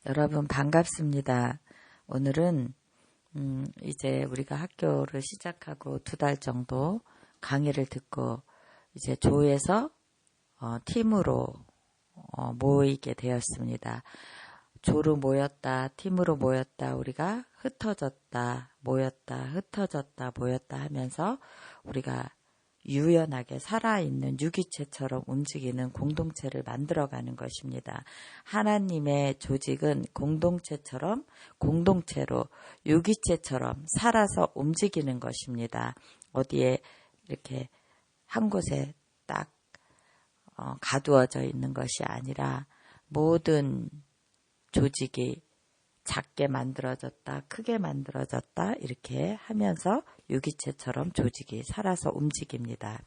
여러분 반갑습니다. 오늘은 이제 우리가 학교를 시작하고 2달 정도 강의를 듣고 이제 조에서 팀으로 모이게 되었습니다. 조로 모였다, 팀으로 모였다, 우리가 흩어졌다, 모였다, 흩어졌다, 모였다 하면서 우리가 유연하게 살아있는 유기체처럼 움직이는 공동체를 만들어가는 것입니다. 하나님의 조직은 공동체처럼 공동체로 유기체처럼 살아서 움직이는 것입니다. 어디에 이렇게 한 곳에 딱 가두어져 있는 것이 아니라 모든 조직이 작게 만들어졌다, 크게 만들어졌다 이렇게 하면서 유기체처럼 조직이 살아서 움직입니다.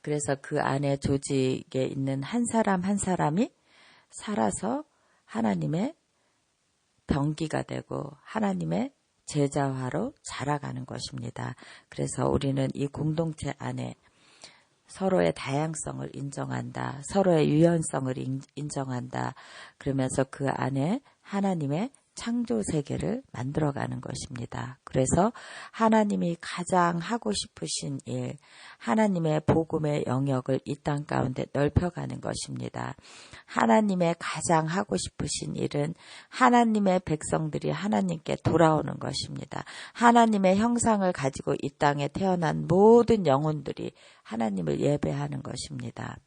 그래서 그 안에 조직에 있는 한 사람 한 사람이 살아서 하나님의 병기가 되고 하나님의 제자화로 자라가는 것입니다. 그래서 우리는 이 공동체 안에 서로의 다양성을 인정한다. 서로의 유연성을 인정한다. 그러면서 그 안에 하나님의 창조 세계를 만들어가는 것입니다. 그래서 하나님이 가장 하고 싶으신 일, 하나님의 복음의 영역을 이 땅 가운데 넓혀가는 것입니다. 하나님의 가장 하고 싶으신 일은 하나님의 백성들이 하나님께 돌아오는 것입니다. 하나님의 형상을 가지고 이 땅에 태어난 모든 영혼들이 하나님을 예배하는 것입니다.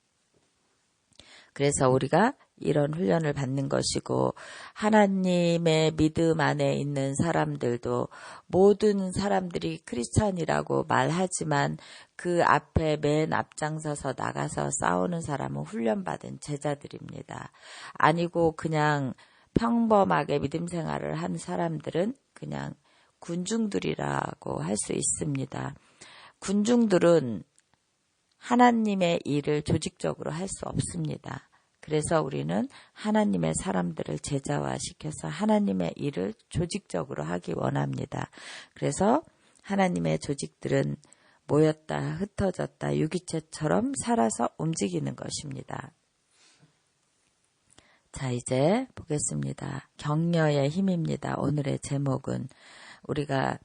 그래서 우리가 이런 훈련을 받는 것이고 하나님의 믿음 안에 있는 사람들도 모든 사람들이 크리스찬이라고 말하지만 그 앞에 맨 앞장서서 나가서 싸우는 사람은 훈련받은 제자들입니다. 아니고 그냥 평범하게 믿음 생활을 한 사람들은 그냥 군중들이라고 할 수 있습니다. 군중들은 하나님의 일을 조직적으로 할 수 없습니다. 그래서 우리는 하나님의 사람들을 제자화시켜서 하나님의 일을 조직적으로 하기 원합니다. 그래서 하나님의 조직들은 모였다, 흩어졌다, 유기체처럼 살아서 움직이는 것입니다. 자, 이제 보겠습니다. 격려의 힘입니다. 오늘의 제목은 우리가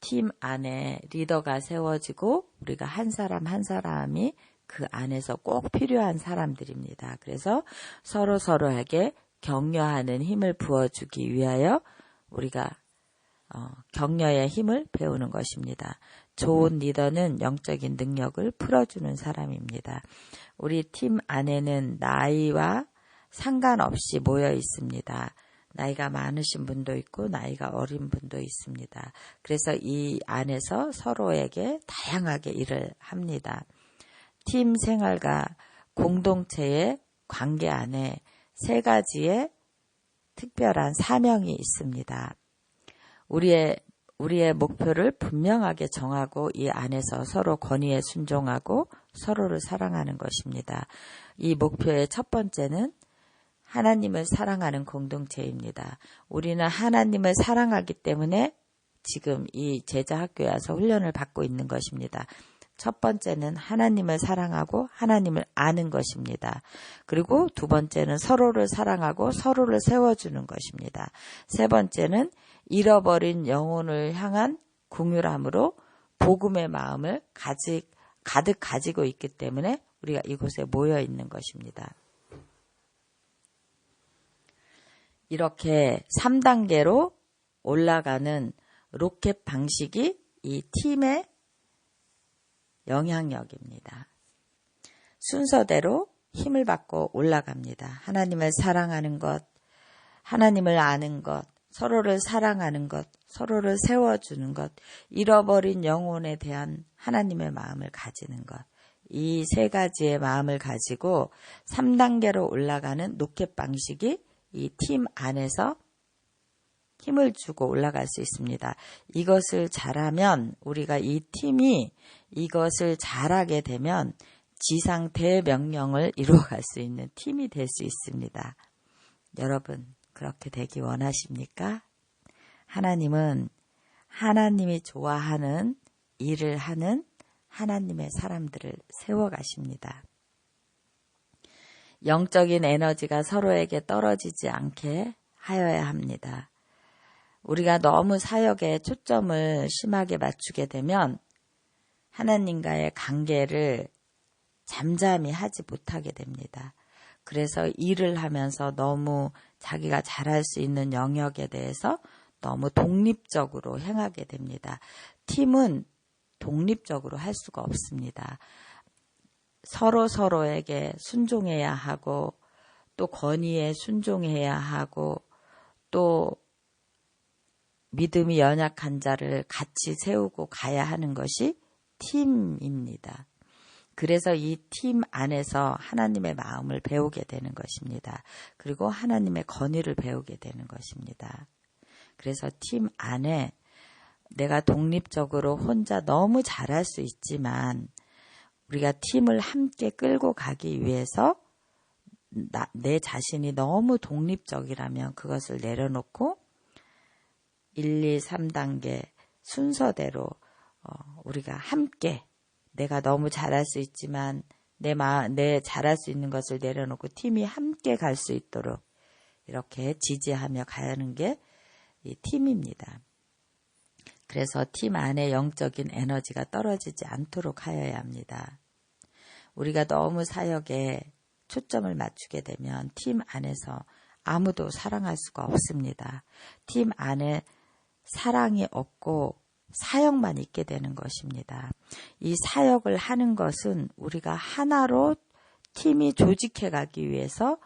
팀 안에 리더가 세워지고 우리가 한 사람 한 사람이 그 안에서 꼭 필요한 사람들입니다. 그래서 서로에게 격려하는 힘을 부어주기 위하여 우리가 격려의 힘을 배우는 것입니다. 좋은 리더는 영적인 능력을 풀어주는 사람입니다. 우리 팀 안에는 나이와 상관없이 모여 있습니다. 나이가 많으신 분도 있고 나이가 어린 분도 있습니다. 그래서 이 안에서 서로에게 다양하게 일을 합니다. 팀 생활과 공동체의 관계 안에 3가지의 특별한 사명이 있습니다. 우리의 목표를 분명하게 정하고 이 안에서 서로 권위에 순종하고 서로를 사랑하는 것입니다. 이 목표의 첫 번째는 하나님을 사랑하는 공동체입니다. 우리는 하나님을 사랑하기 때문에 지금 이 제자학교에 와서 훈련을 받고 있는 것입니다. 첫 번째는 하나님을 사랑하고 하나님을 아는 것입니다. 그리고 2번째는 서로를 사랑하고 서로를 세워주는 것입니다. 3번째는 잃어버린 영혼을 향한 긍휼함으로 복음의 마음을 가득 가지고 있기 때문에 우리가 이곳에 모여 있는 것입니다. 이렇게 3단계로 올라가는 로켓 방식이 이 팀의 영향력입니다. 순서대로 힘을 받고 올라갑니다. 하나님을 사랑하는 것, 하나님을 아는 것, 서로를 사랑하는 것, 서로를 세워주는 것, 잃어버린 영혼에 대한 하나님의 마음을 가지는 것. 이 3가지의 마음을 가지고 3단계로 올라가는 로켓 방식이 이 팀 안에서 힘을 주고 올라갈 수 있습니다. 이것을 잘하면 우리가 이 팀이 이것을 잘하게 되면 지상 대명령을 이루어갈 수 있는 팀이 될 수 있습니다. 여러분 그렇게 되기 원하십니까? 하나님은 하나님이 좋아하는 일을 하는 하나님의 사람들을 세워가십니다. 영적인 에너지가 서로에게 떨어지지 않게 하여야 합니다. 우리가 너무 사역에 초점을 심하게 맞추게 되면 하나님과의 관계를 잠잠히 하지 못하게 됩니다. 그래서 일을 하면서 너무 자기가 잘할 수 있는 영역에 대해서 너무 독립적으로 행하게 됩니다. 팀은 독립적으로 할 수가 없습니다. 서로에게 순종해야 하고 또 권위에 순종해야 하고 또 믿음이 연약한 자를 같이 세우고 가야 하는 것이 팀입니다. 그래서 이 팀 안에서 하나님의 마음을 배우게 되는 것입니다. 그리고 하나님의 권위를 배우게 되는 것입니다. 그래서 팀 안에 내가 독립적으로 혼자 너무 잘할 수 있지만 우리가 팀을 함께 끌고 가기 위해서 내 자신이 너무 독립적이라면 그것을 내려놓고 1, 2, 3단계 순서대로 우리가 함께 내가 너무 잘할 수 있지만 내 잘할 수 있는 것을 내려놓고 팀이 함께 갈 수 있도록 이렇게 지지하며 가는 게 이 팀입니다. 그래서 팀 안에 영적인 에너지가 떨어지지 않도록 하여야 합니다. 우리가 너무 사역에 초점을 맞추게 되면 팀 안에서 아무도 사랑할 수가 없습니다. 팀 안에 사랑이 없고 사역만 있게 되는 것입니다. 이 사역을 하는 것은 우리가 하나로 팀이 조직해 가기 위해서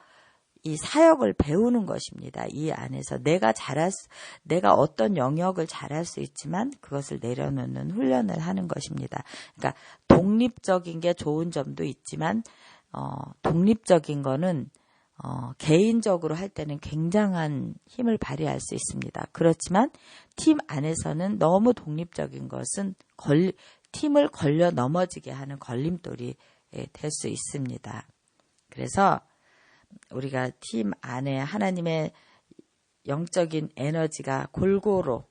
이 사역을 배우는 것입니다. 이 안에서 내가 어떤 영역을 잘할 수 있지만 그것을 내려놓는 훈련을 하는 것입니다. 그러니까 독립적인 게 좋은 점도 있지만 독립적인 거는 개인적으로 할 때는 굉장한 힘을 발휘할 수 있습니다. 그렇지만 팀 안에서는 너무 독립적인 것은 팀을 걸려 넘어지게 하는 걸림돌이 될 수 있습니다. 그래서 우리가 팀 안에 하나님의 영적인 에너지가 골고루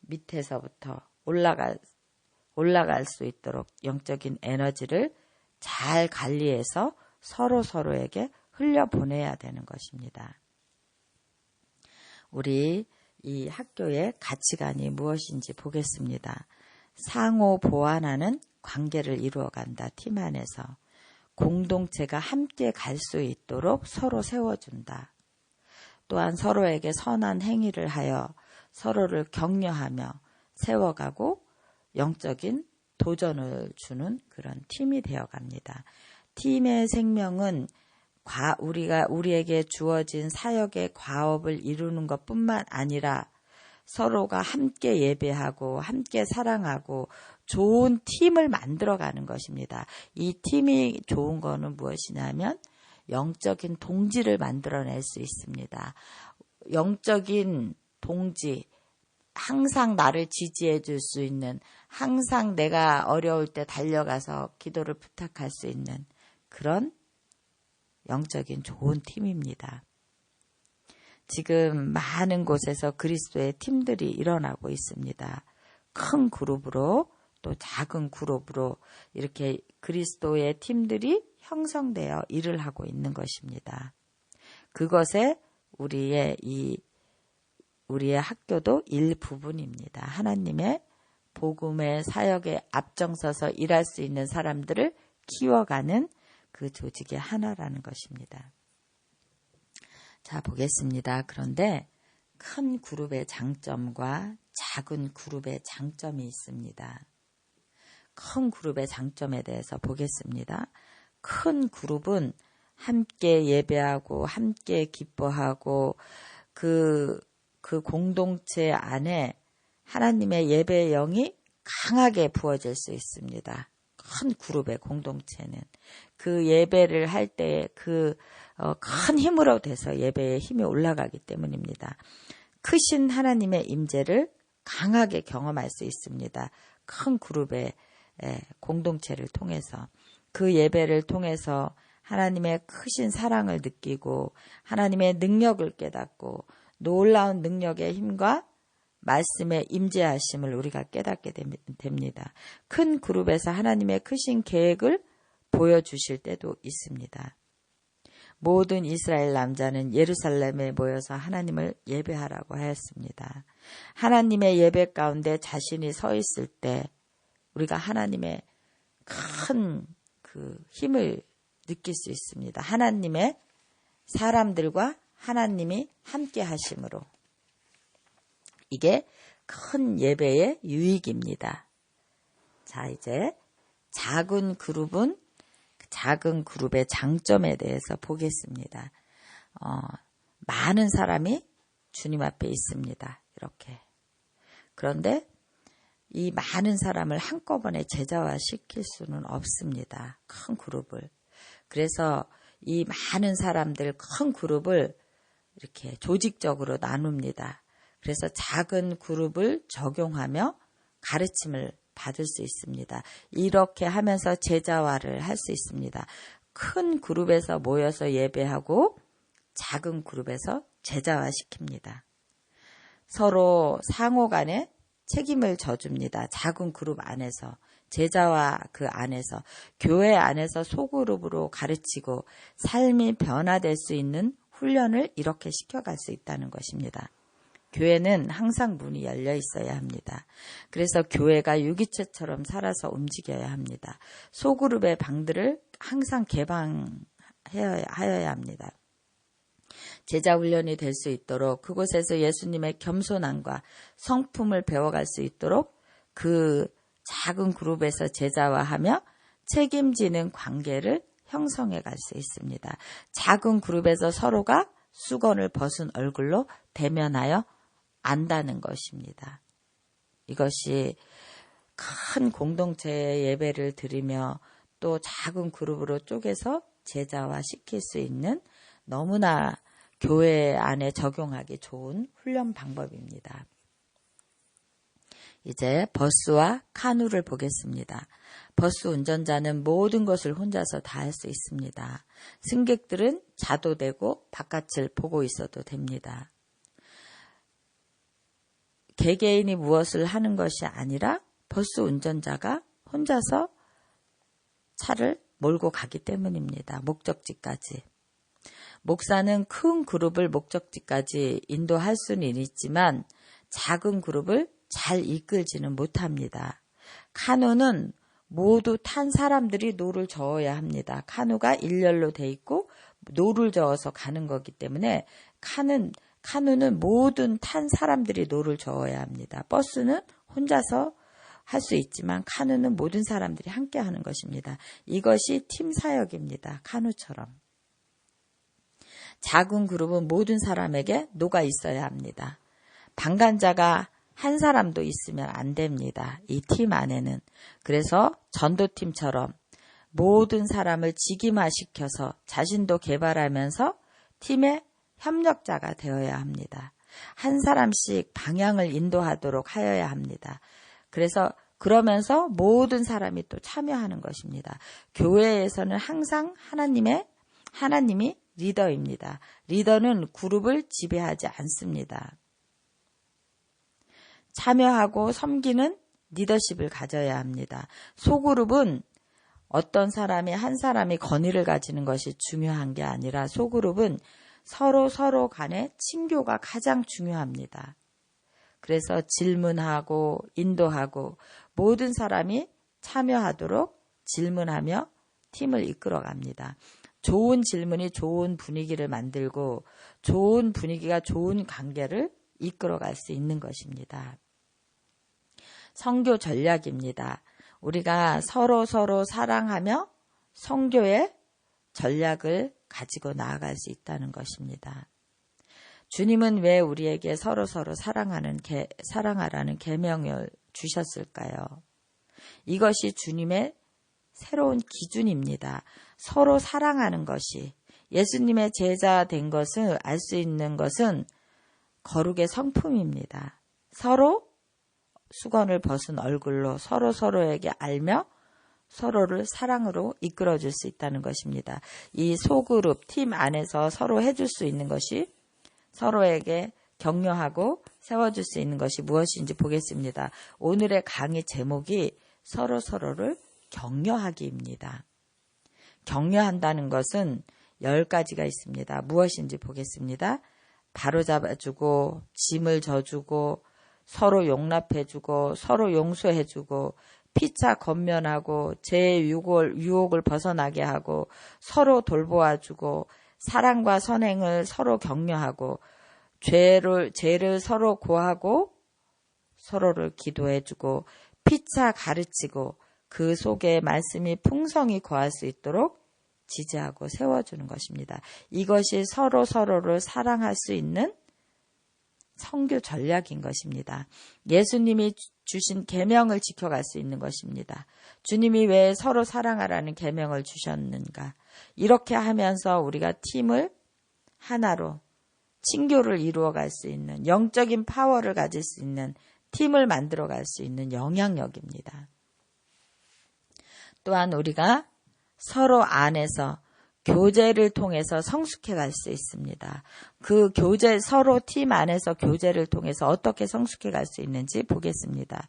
밑에서부터 올라갈 수 있도록 영적인 에너지를 잘 관리해서 서로에게 흘려보내야 되는 것입니다. 우리 이 학교의 가치관이 무엇인지 보겠습니다. 상호 보완하는 관계를 이루어간다. 팀 안에서. 공동체가 함께 갈 수 있도록 서로 세워준다. 또한 서로에게 선한 행위를 하여 서로를 격려하며 세워가고 영적인 도전을 주는 그런 팀이 되어갑니다. 팀의 생명은 우리에게 주어진 사역의 과업을 이루는 것뿐만 아니라 서로가 함께 예배하고 함께 사랑하고 좋은 팀을 만들어가는 것입니다. 이 팀이 좋은 거는 무엇이냐면 영적인 동지를 만들어낼 수 있습니다. 영적인 동지, 항상 나를 지지해 줄 수 있는, 항상 내가 어려울 때 달려가서 기도를 부탁할 수 있는 그런 영적인 좋은 팀입니다. 지금 많은 곳에서 그리스도의 팀들이 일어나고 있습니다. 큰 그룹으로 또 작은 그룹으로 이렇게 그리스도의 팀들이 형성되어 일을 하고 있는 것입니다. 그것에 우리의 학교도 일부분입니다. 하나님의 복음의 사역에 앞장서서 일할 수 있는 사람들을 키워가는 그 조직의 하나라는 것입니다. 자, 보겠습니다. 그런데 큰 그룹의 장점과 작은 그룹의 장점이 있습니다. 큰 그룹의 장점에 대해서 보겠습니다. 큰 그룹은 함께 예배하고 함께 기뻐하고 그 공동체 안에 하나님의 예배의 영이 강하게 부어질 수 있습니다. 큰 그룹의 공동체는 그 예배를 할 때 큰 힘으로 돼서 예배의 힘이 올라가기 때문입니다. 크신 하나님의 임재를 강하게 경험할 수 있습니다. 큰 그룹의 공동체를 통해서 그 예배를 통해서 하나님의 크신 사랑을 느끼고 하나님의 능력을 깨닫고 놀라운 능력의 힘과 말씀의 임재하심을 우리가 깨닫게 됩니다. 큰 그룹에서 하나님의 크신 계획을 보여주실 때도 있습니다. 모든 이스라엘 남자는 예루살렘에 모여서 하나님을 예배하라고 하였습니다. 하나님의 예배 가운데 자신이 서 있을 때 우리가 하나님의 큰 그 힘을 느낄 수 있습니다. 하나님의 사람들과 하나님이 함께 하심으로. 이게 큰 예배의 유익입니다. 자, 이제 작은 그룹의 장점에 대해서 보겠습니다. 많은 사람이 주님 앞에 있습니다. 이렇게. 그런데 이 많은 사람을 한꺼번에 제자화시킬 수는 없습니다. 큰 그룹을. 그래서 이 많은 사람들 큰 그룹을 이렇게 조직적으로 나눕니다. 그래서 작은 그룹을 적용하며 가르침을 받을 수 있습니다. 이렇게 하면서 제자화를 할 수 있습니다. 큰 그룹에서 모여서 예배하고 작은 그룹에서 제자화시킵니다. 서로 상호 간에 책임을 져줍니다. 작은 그룹 안에서, 제자와 그 안에서, 교회 안에서 소그룹으로 가르치고 삶이 변화될 수 있는 훈련을 이렇게 시켜갈 수 있다는 것입니다. 교회는 항상 문이 열려 있어야 합니다. 그래서 교회가 유기체처럼 살아서 움직여야 합니다. 소그룹의 방들을 항상 개방하여야 합니다. 제자훈련이 될 수 있도록 그곳에서 예수님의 겸손함과 성품을 배워갈 수 있도록 그 작은 그룹에서 제자화하며 책임지는 관계를 형성해 갈 수 있습니다. 작은 그룹에서 서로가 수건을 벗은 얼굴로 대면하여 안다는 것입니다. 이것이 큰 공동체의 예배를 드리며 또 작은 그룹으로 쪼개서 제자화시킬 수 있는 너무나 교회 안에 적용하기 좋은 훈련 방법입니다. 이제 버스와 카누를 보겠습니다. 버스 운전자는 모든 것을 혼자서 다 할 수 있습니다. 승객들은 자도 되고 바깥을 보고 있어도 됩니다. 개개인이 무엇을 하는 것이 아니라 버스 운전자가 혼자서 차를 몰고 가기 때문입니다. 목적지까지. 목사는 큰 그룹을 목적지까지 인도할 수는 있지만 작은 그룹을 잘 이끌지는 못합니다. 카누는 모두 탄 사람들이 노를 저어야 합니다. 카누가 일렬로 돼 있고 노를 저어서 가는 거기 때문에 카누는 모든 탄 사람들이 노를 저어야 합니다. 버스는 혼자서 할 수 있지만 카누는 모든 사람들이 함께 하는 것입니다. 이것이 팀 사역입니다. 카누처럼. 작은 그룹은 모든 사람에게 노가 있어야 합니다. 방관자가 한 사람도 있으면 안 됩니다. 이 팀 안에는. 그래서 전도팀처럼 모든 사람을 직임화시켜서 자신도 개발하면서 팀의 협력자가 되어야 합니다. 한 사람씩 방향을 인도하도록 하여야 합니다. 그래서 그러면서 모든 사람이 또 참여하는 것입니다. 교회에서는 항상 하나님이 리더입니다. 리더는 그룹을 지배하지 않습니다. 참여하고 섬기는 리더십을 가져야 합니다. 소그룹은 어떤 한 사람이 권위를 가지는 것이 중요한 게 아니라 소그룹은 서로 간의 친교가 가장 중요합니다. 그래서 질문하고 인도하고 모든 사람이 참여하도록 질문하며 팀을 이끌어갑니다. 좋은 질문이 좋은 분위기를 만들고 좋은 분위기가 좋은 관계를 이끌어갈 수 있는 것입니다. 선교 전략입니다. 우리가 서로 사랑하며 선교의 전략을 가지고 나아갈 수 있다는 것입니다. 주님은 왜 우리에게 서로 사랑하라는 계명을 주셨을까요? 이것이 주님의 새로운 기준입니다. 서로 사랑하는 것이, 예수님의 제자 된 것을 알 수 있는 것은 거룩의 성품입니다. 서로 수건을 벗은 얼굴로 서로에게 알며 서로를 사랑으로 이끌어줄 수 있다는 것입니다. 이 소그룹, 팀 안에서 서로 해줄 수 있는 것이, 서로에게 격려하고 세워줄 수 있는 것이 무엇인지 보겠습니다. 오늘의 강의 제목이 서로를 격려하기입니다. 격려한다는 것은 10가지가 있습니다. 무엇인지 보겠습니다. 바로잡아주고, 짐을 져주고, 서로 용납해주고, 서로 용서해주고, 피차 건면하고, 죄의 유혹을 벗어나게 하고, 서로 돌보아주고, 사랑과 선행을 서로 격려하고, 죄를 서로 고하고, 서로를 기도해주고, 피차 가르치고, 그 속에 말씀이 풍성히 거할 수 있도록 지지하고 세워주는 것입니다. 이것이 서로를 사랑할 수 있는 선교 전략인 것입니다. 예수님이 주신 계명을 지켜갈 수 있는 것입니다. 주님이 왜 서로 사랑하라는 계명을 주셨는가? 이렇게 하면서 우리가 팀을 하나로 친교를 이루어갈 수 있는 영적인 파워를 가질 수 있는 팀을 만들어갈 수 있는 영향력입니다. 또한 우리가 서로 안에서 교제를 통해서 성숙해갈 수 있습니다. 그 서로 팀 안에서 교제를 통해서 어떻게 성숙해갈 수 있는지 보겠습니다.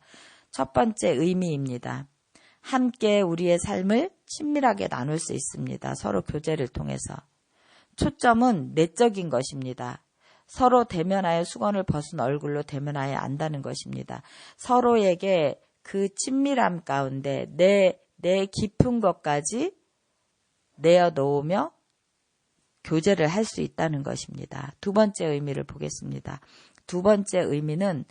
첫 번째 의미입니다. 함께 우리의 삶을 친밀하게 나눌 수 있습니다. 서로 교제를 통해서. 초점은 내적인 것입니다. 서로 대면하여 수건을 벗은 얼굴로 대면하여 안다는 것입니다. 서로에게 그 친밀함 가운데 내 깊은 것까지 내어놓으며 교제를 할 수 있다는 것입니다. 두 번째 의미를 보겠습니다. 두 번째 의미는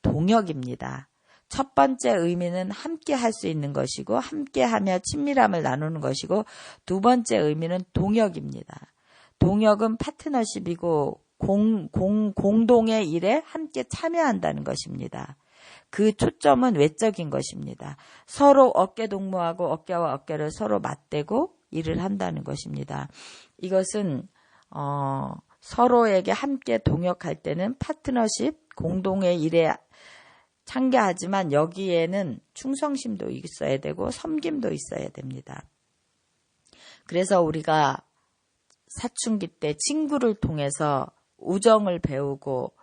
동역입니다. 첫 번째 의미는 함께 할 수 있는 것이고 함께하며 친밀함을 나누는 것이고 두 번째 의미는 동역입니다. 동역은 파트너십이고 공동의 일에 함께 참여한다는 것입니다. 그 초점은 외적인 것입니다. 서로 어깨 동무하고 어깨와 어깨를 서로 맞대고 일을 한다는 것입니다. 이것은 서로에게 함께 동역할 때는 파트너십, 공동의 일에 참가하지만 여기에는 충성심도 있어야 되고 섬김도 있어야 됩니다. 그래서 우리가 사춘기 때 친구를 통해서 우정을 배우고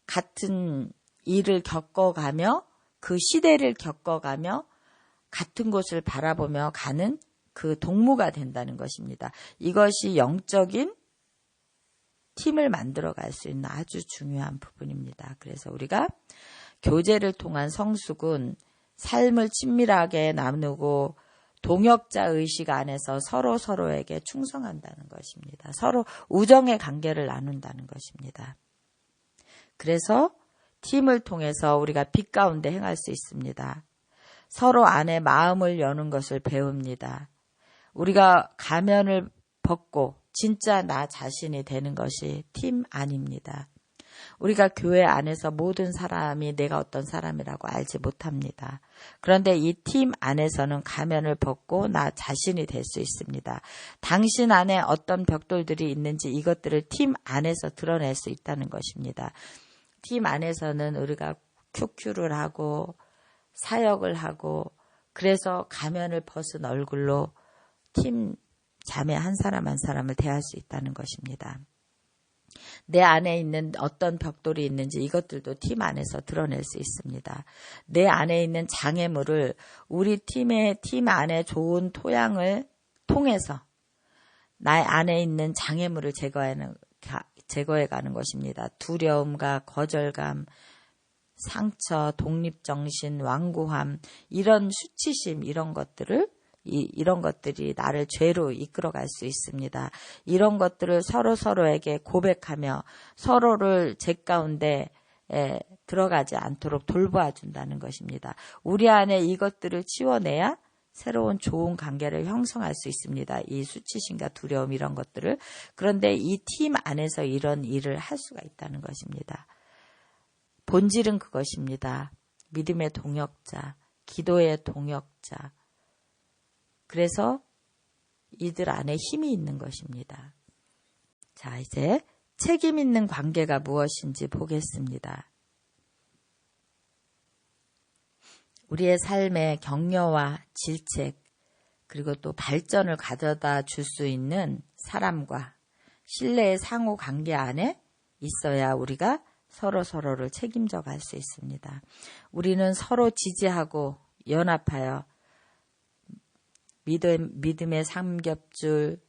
같은 일을 겪어가며 그 시대를 겪어가며 같은 곳을 바라보며 가는 그 동무가 된다는 것입니다. 이것이 영적인 팀을 만들어갈 수 있는 아주 중요한 부분입니다. 그래서 우리가 교제를 통한 성숙은 삶을 친밀하게 나누고 동역자 의식 안에서 서로에게 충성한다는 것입니다. 서로 우정의 관계를 나눈다는 것입니다. 그래서 팀을 통해서 우리가 빛 가운데 행할 수 있습니다. 서로 안에 마음을 여는 것을 배웁니다. 우리가 가면을 벗고 진짜 나 자신이 되는 것이 팀 안입니다. 우리가 교회 안에서 모든 사람이 내가 어떤 사람이라고 알지 못합니다. 그런데 이 팀 안에서는 가면을 벗고 나 자신이 될 수 있습니다. 당신 안에 어떤 벽돌들이 있는지 이것들을 팀 안에서 드러낼 수 있다는 것입니다. 팀 안에서는 우리가 큐큐를 하고 사역을 하고 그래서 가면을 벗은 얼굴로 팀 자매 한 사람 한 사람을 대할 수 있다는 것입니다. 내 안에 있는 어떤 벽돌이 있는지 이것들도 팀 안에서 드러낼 수 있습니다. 내 안에 있는 장애물을 우리 팀 안에 좋은 토양을 통해서 나의 안에 있는 장애물을 제거해가는 것입니다. 두려움과 거절감, 상처, 독립정신, 완고함, 이런 수치심 이런 것들이 나를 죄로 이끌어갈 수 있습니다. 이런 것들을 서로에게 고백하며 서로를 죄 가운데 들어가지 않도록 돌보아준다는 것입니다. 우리 안에 이것들을 치워내야 새로운 좋은 관계를 형성할 수 있습니다. 이 수치심과 두려움 이런 것들을. 그런데 이 팀 안에서 이런 일을 할 수가 있다는 것입니다. 본질은 그것입니다. 믿음의 동역자, 기도의 동역자. 그래서 이들 안에 힘이 있는 것입니다. 자, 이제 책임 있는 관계가 무엇인지 보겠습니다. 우리의 삶에 격려와 질책 그리고 또 발전을 가져다 줄 수 있는 사람과 신뢰의 상호 관계 안에 있어야 우리가 서로를 책임져 갈 수 있습니다. 우리는 서로 지지하고 연합하여 믿음의 삼겹줄,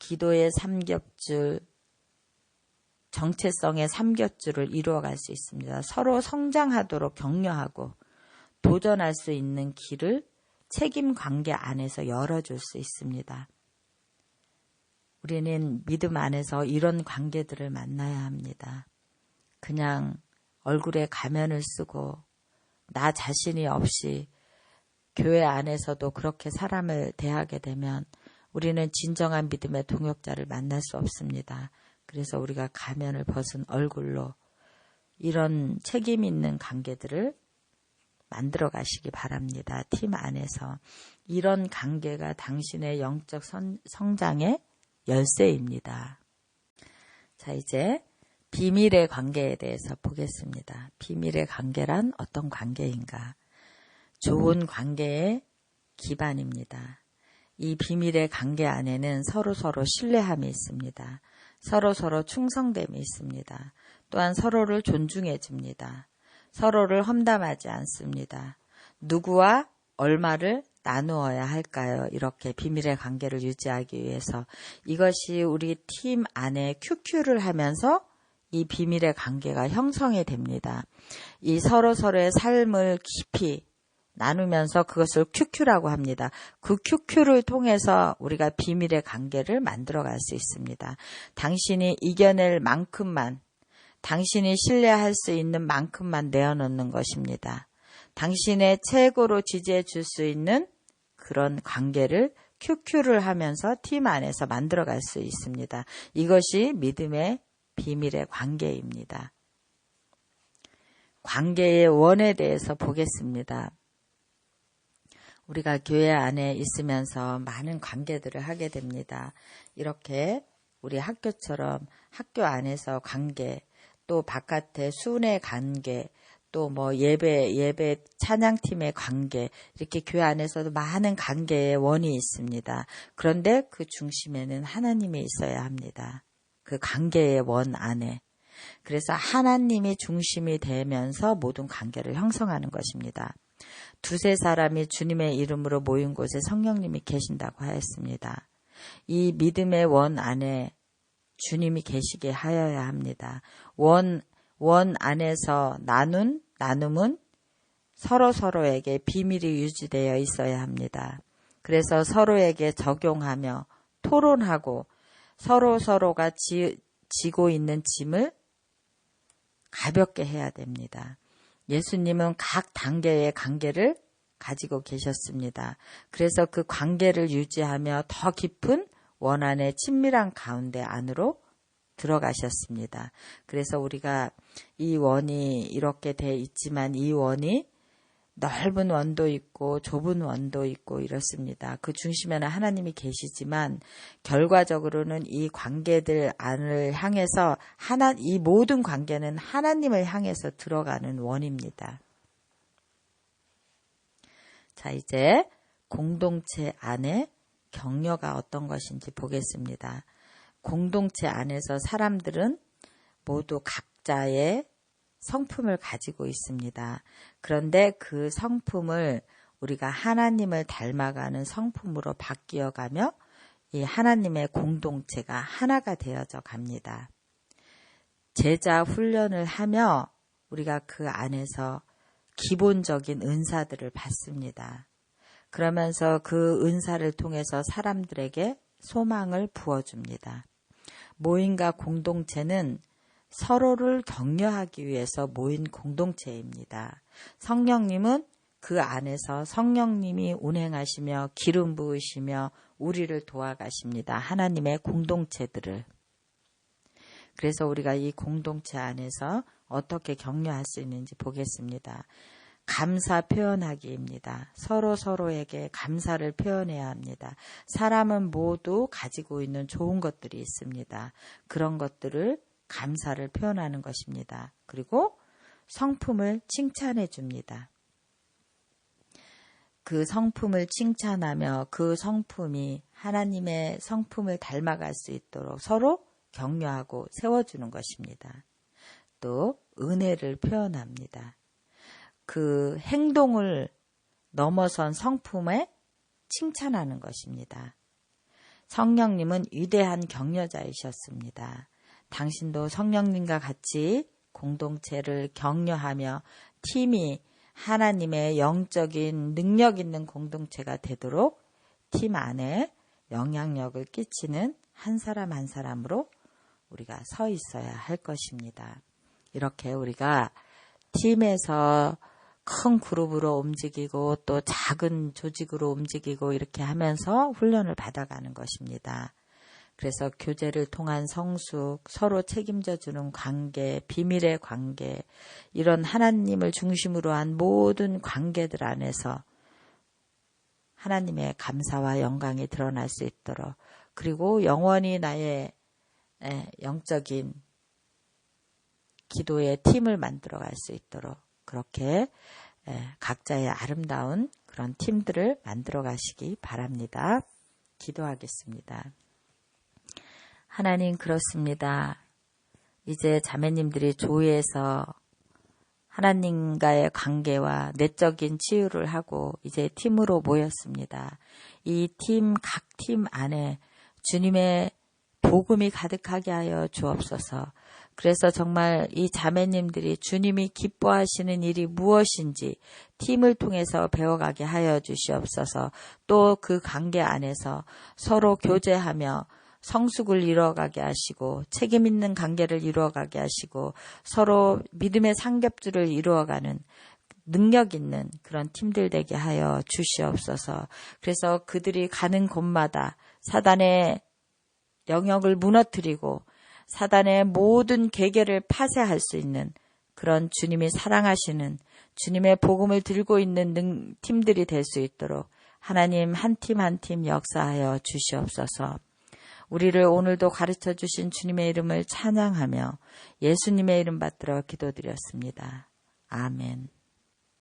기도의 삼겹줄, 정체성의 삼겹줄을 이루어갈 수 있습니다. 서로 성장하도록 격려하고 도전할 수 있는 길을 책임 관계 안에서 열어줄 수 있습니다. 우리는 믿음 안에서 이런 관계들을 만나야 합니다. 그냥 얼굴에 가면을 쓰고 나 자신이 없이 교회 안에서도 그렇게 사람을 대하게 되면 우리는 진정한 믿음의 동역자를 만날 수 없습니다. 그래서 우리가 가면을 벗은 얼굴로 이런 책임 있는 관계들을 만들어 가시기 바랍니다. 팀 안에서. 이런 관계가 당신의 영적 성장의 열쇠입니다. 자, 이제 비밀의 관계에 대해서 보겠습니다. 비밀의 관계란 어떤 관계인가? 좋은 관계의 기반입니다. 이 비밀의 관계 안에는 서로 신뢰함이 있습니다. 서로 충성됨이 있습니다. 또한 서로를 존중해 줍니다. 서로를 험담하지 않습니다. 누구와 얼마를 나누어야 할까요? 이렇게 비밀의 관계를 유지하기 위해서 이것이 우리 팀 안에 큐큐를 하면서 이 비밀의 관계가 형성이 됩니다. 이 서로의 삶을 깊이 나누면서 그것을 큐큐라고 합니다. 그 큐큐를 통해서 우리가 비밀의 관계를 만들어갈 수 있습니다. 당신이 이겨낼 만큼만, 당신이 신뢰할 수 있는 만큼만 내어놓는 것입니다. 당신의 최고로 지지해 줄 수 있는 그런 관계를 큐큐를 하면서 팀 안에서 만들어갈 수 있습니다. 이것이 믿음의 비밀의 관계입니다. 관계의 원에 대해서 보겠습니다. 우리가 교회 안에 있으면서 많은 관계들을 하게 됩니다. 이렇게 우리 학교처럼 학교 안에서 관계, 또 바깥의 순회 관계, 또 뭐 예배 찬양팀의 관계, 이렇게 교회 안에서도 많은 관계의 원이 있습니다. 그런데 그 중심에는 하나님이 있어야 합니다. 그 관계의 원 안에. 그래서 하나님이 중심이 되면서 모든 관계를 형성하는 것입니다. 두세 사람이 주님의 이름으로 모인 곳에 성령님이 계신다고 하였습니다. 이 믿음의 원 안에 주님이 계시게 하여야 합니다. 원 안에서 나눔은 서로에게 비밀이 유지되어 있어야 합니다. 그래서 서로에게 적용하며 토론하고 서로가 지고 있는 짐을 가볍게 해야 됩니다. 예수님은 각 단계의 관계를 가지고 계셨습니다. 그래서 그 관계를 유지하며 더 깊은 원안의 친밀한 가운데 안으로 들어가셨습니다. 그래서 우리가 이 원이 이렇게 돼 있지만 이 원이 넓은 원도 있고 좁은 원도 있고 이렇습니다. 그 중심에는 하나님이 계시지만 결과적으로는 이 관계들 안을 향해서 이 모든 관계는 하나님을 향해서 들어가는 원입니다. 자, 이제 공동체 안에 격려가 어떤 것인지 보겠습니다. 공동체 안에서 사람들은 모두 각자의 성품을 가지고 있습니다. 그런데 그 성품을 우리가 하나님을 닮아가는 성품으로 바뀌어가며 이 하나님의 공동체가 하나가 되어져 갑니다. 제자 훈련을 하며 우리가 그 안에서 기본적인 은사들을 받습니다. 그러면서 그 은사를 통해서 사람들에게 소망을 부어줍니다. 모임과 공동체는 서로를 격려하기 위해서 모인 공동체입니다. 성령님은 그 안에서 성령님이 운행하시며 기름 부으시며 우리를 도와가십니다. 하나님의 공동체들을. 그래서 우리가 이 공동체 안에서 어떻게 격려할 수 있는지 보겠습니다. 감사 표현하기입니다. 서로에게 감사를 표현해야 합니다. 사람은 모두 가지고 있는 좋은 것들이 있습니다. 그런 것들을 감사를 표현하는 것입니다. 그리고 성품을 칭찬해 줍니다. 그 성품을 칭찬하며 그 성품이 하나님의 성품을 닮아갈 수 있도록 서로 격려하고 세워주는 것입니다. 또 은혜를 표현합니다. 그 행동을 넘어선 성품에 칭찬하는 것입니다. 성령님은 위대한 격려자이셨습니다. 당신도 성령님과 같이 공동체를 격려하며 팀이 하나님의 영적인 능력 있는 공동체가 되도록 팀 안에 영향력을 끼치는 한 사람 한 사람으로 우리가 서 있어야 할 것입니다. 이렇게 우리가 팀에서 큰 그룹으로 움직이고 또 작은 조직으로 움직이고 이렇게 하면서 훈련을 받아가는 것입니다. 그래서 교제를 통한 성숙, 서로 책임져 주는 관계, 비밀의 관계, 이런 하나님을 중심으로 한 모든 관계들 안에서 하나님의 감사와 영광이 드러날 수 있도록, 그리고 영원히 나의 영적인 기도의 팀을 만들어 갈 수 있도록 그렇게 각자의 아름다운 그런 팀들을 만들어 가시기 바랍니다. 기도하겠습니다. 하나님, 그렇습니다. 이제 자매님들이 조회에서 하나님과의 관계와 내적인 치유를 하고 이제 팀으로 모였습니다. 이 팀, 각 팀 안에 주님의 복음이 가득하게 하여 주옵소서. 그래서 정말 이 자매님들이 주님이 기뻐하시는 일이 무엇인지 팀을 통해서 배워가게 하여 주시옵소서. 또 그 관계 안에서 서로 교제하며 성숙을 이루어가게 하시고 책임 있는 관계를 이루어가게 하시고 서로 믿음의 삼겹줄을 이루어가는 능력 있는 그런 팀들 되게 하여 주시옵소서. 그래서 그들이 가는 곳마다 사단의 영역을 무너뜨리고 사단의 모든 계계를 파쇄할 수 있는 그런 주님이 사랑하시는 주님의 복음을 들고 있는 팀들이 될 수 있도록 하나님 한 팀 한 팀 역사하여 주시옵소서. 우리를 오늘도 가르쳐 주신 주님의 이름을 찬양하며 예수님의 이름 받들어 기도드렸습니다. 아멘.